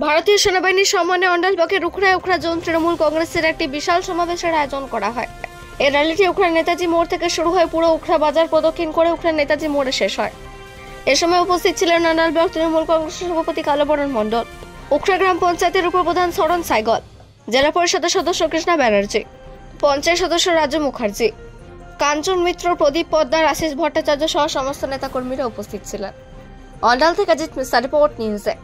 ভারতীয় সেনাবাহিনীর সম্মানে অন্ডাল ব্লকের উখড়া জোন তৃণমূল কংগ্রেসের একটি বিশাল সমাবেশের আয়োজন করা হয়। এই র্যালিটি উখড়া নেতাজি মোড় থেকে শুরু হয়ে পুরো উখড়া বাজার প্রদক্ষিণ করে উখড়া নেতাজি মোড়ে শেষ হয়। এ সময় উপস্থিত ছিলেন অন্ডাল ব্লক তৃণমূল কংগ্রেসের সভাপতি কালবরণ মণ্ডল, উখড়া গ্রাম পঞ্চায়েতের উপপ্রধান সরণ সাইগল, জেলা পরিষদের সদস্য কৃষ্ণা ব্যানার্জি, পঞ্চায়েত সদস্য রাজু মুখার্জি, কাঞ্চন মিত্র, প্রদীপ পদ্মার, আশিস ভট্টাচার্য সহ সমস্ত নেতাকর্মীরা উপস্থিত ছিলেন। অন্ডাল থেকে জিৎ মিশ্রা, রিপোর্ট নিউজে।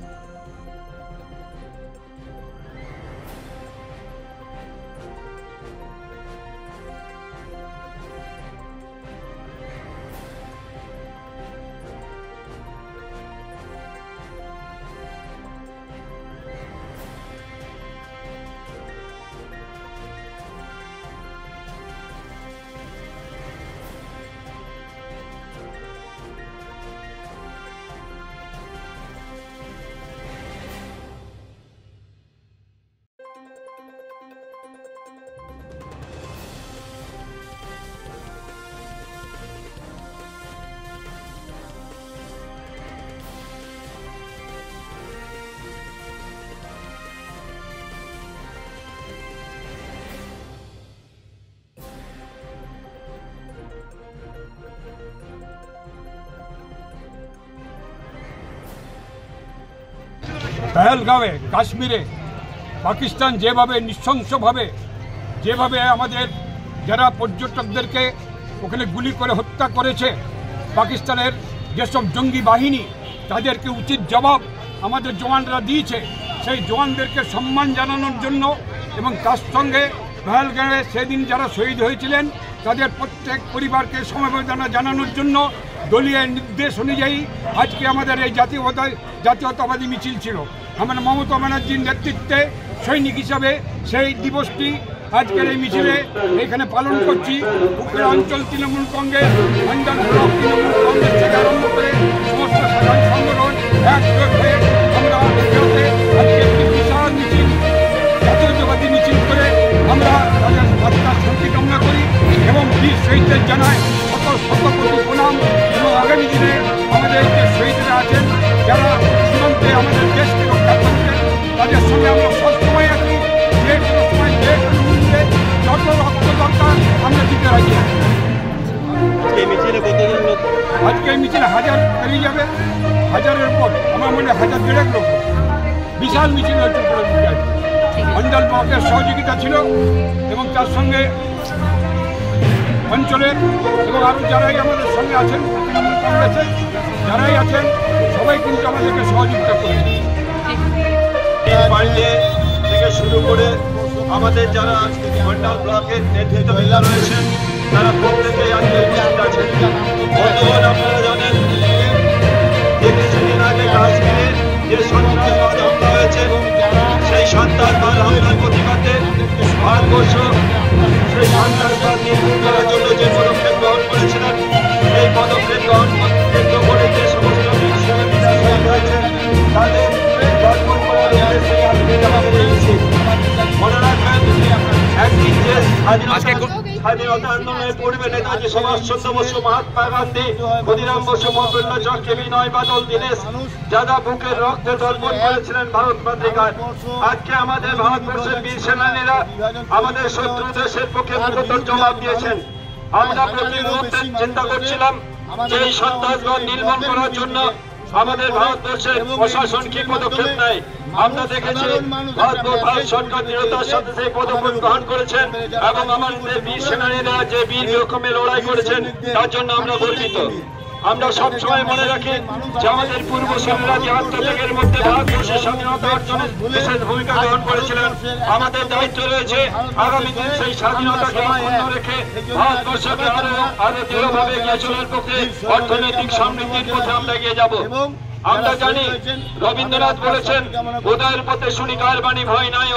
পহেলগাঁওয়ে কাশ্মীরে পাকিস্তান যেভাবে নৃশংসভাবে আমাদের যারা পর্যটকদেরকে ওখানে গুলি করে হত্যা করেছে, পাকিস্তানের যেসব জঙ্গি বাহিনী, তাদেরকে উচিত জবাব আমাদের জওয়ানরা দিয়েছে। সেই জওয়ানদেরকে সম্মান জানানোর জন্য এবং তার সঙ্গে পহেলগাঁওয়ে সেদিন যারা শহীদ হয়েছিলেন তাদের প্রত্যেক পরিবারকে সমবেদনা জানানোর জন্য দলীয় নির্দেশ অনুযায়ী আজকে আমাদের এই জাতীয়তাবাদী মিছিল ছিল। আমরা মমতা ব্যানার্জির নেতৃত্বে সৈনিক হিসাবে সেই দিবসটি আজকের এই মিছিলে এখানে পালন করছি। উখড়া অঞ্চল তৃণমূল কংগ্রেস, অঞ্চল ব্লক তৃণমূল কংগ্রেস থেকে আরম্ভ করে সমস্ত সাধারণ সংগঠন একজোট হয়ে আমরা আজকে একটি বিশাল মিছিল, জাতীয়তাবাদী মিছিল করে আমরা তাদের আত্মার শান্তি কামনা করি এবং বীর শহীদদের জানাই শত কোটি প্রণাম। এবং আগামী দিনে আমাদের যে শহীদরা আছেন, যারা সীমান্তে আমাদের দেশকে রক্ষা করছেন, তাদের সঙ্গে আমরা সবসময় আছি। যে কোনো সময় যে কোনো মুহূর্তে যত রক্ত দরকার আমরা দিতে রাজি। আজকে এই মিছিলে 1000 পেরিয়ে যাবে, 1000-এর উপর, আমার মনে হয় 1000-1.5 লোক। বিশাল মিছিল হচ্ছে অঞ্চল ব্লকের সহযোগিতা ছিল এবং তার সঙ্গে অঞ্চলের এবং আরও যারাই আমাদের সঙ্গে আছেন, তৃণমূল কংগ্রেসের যারাই আছেন, সবাই কিন্তু আমাদেরকে সহযোগিতা করেছে। থেকে শুরু করে আমাদের যারা অঞ্চল ব্লকের নেতৃত্ববৃন্দ রয়েছেন, তারা প্রত্যেকেই আজকে উপস্থিত আছেন। বর্তমান আপনারা জানেন যে কিছুদিন আগে কাশ্মীরে যে সন্ত্রাসবাদ হামলা হয়েছে, সেই সন্ত্রাসবাদ হামলার প্রতিবাদে ভারতবর্ষ সেই সন্ত্রাসবাদ নির্মূল করার জন্য যে পদক্ষেপ গ্রহণ করেছিলেন, এই পদক্ষেপ গ্রহণ করে যে সমস্ত হয়েছে তাদের দর্পণ করার উদ্দেশ্যে আজকে আমাদের এই মিছিল। মনে রাখবেন, একদিন যে স্বাধীনতা আন্দোলনের পূর্বে নেতাজি সুভাষচন্দ্র বসু, মহাত্মা গান্ধী, ক্ষুদিরাম বসু, মৌলানা আজাদ, বিনয় বাদল, দীনেশ যাদব বুকের রক্তে তর্পণ করেছিলেন ভারত মাতৃকায়। আজকে আমাদের ভারতবর্ষের বীর সেনানীরা আমাদের শত্রু দেশের পক্ষে মুখোত্তর জবাব দিয়েছেন। আমরা প্রতি মুহূর্তে চিন্তা করছিলাম যে এই সন্ত্রাসবাদ নির্মূল করার জন্য আমাদের ভারতবর্ষের প্রশাসন কি পদক্ষেপ নেয়। আমরা দেখেছি ভারত সরকার দৃঢ়তার সাথে সেই পদক্ষেপ গ্রহণ করেছেন এবং আমাদের বীর সেনানীরা যে বীর রকমে লড়াই করেছেন তার জন্য আমরা গর্বিত। আমরা সবসময় মনে রাখি যে আমাদের পূর্বসূরীরা যে আত্মত্যাগের মধ্যে ভারতবর্ষের স্বাধীনতা অর্জনে বিশেষ ভূমিকা গ্রহণ করেছিলেন। আমাদের দায়িত্ব রয়েছে আগামী দিন সেই স্বাধীনতাকে অক্ষুণ্ণ রেখে ভারতবর্ষকে আরো দৃঢ়ভাবে এগিয়ে চলার পক্ষে অর্থনৈতিক সমৃদ্ধির পথে আমরা এগিয়ে যাব। আমরা জানি রবীন্দ্রনাথ বলেছেন, উদয়ের পথে শুনি কার বাণী, ভয় নাই।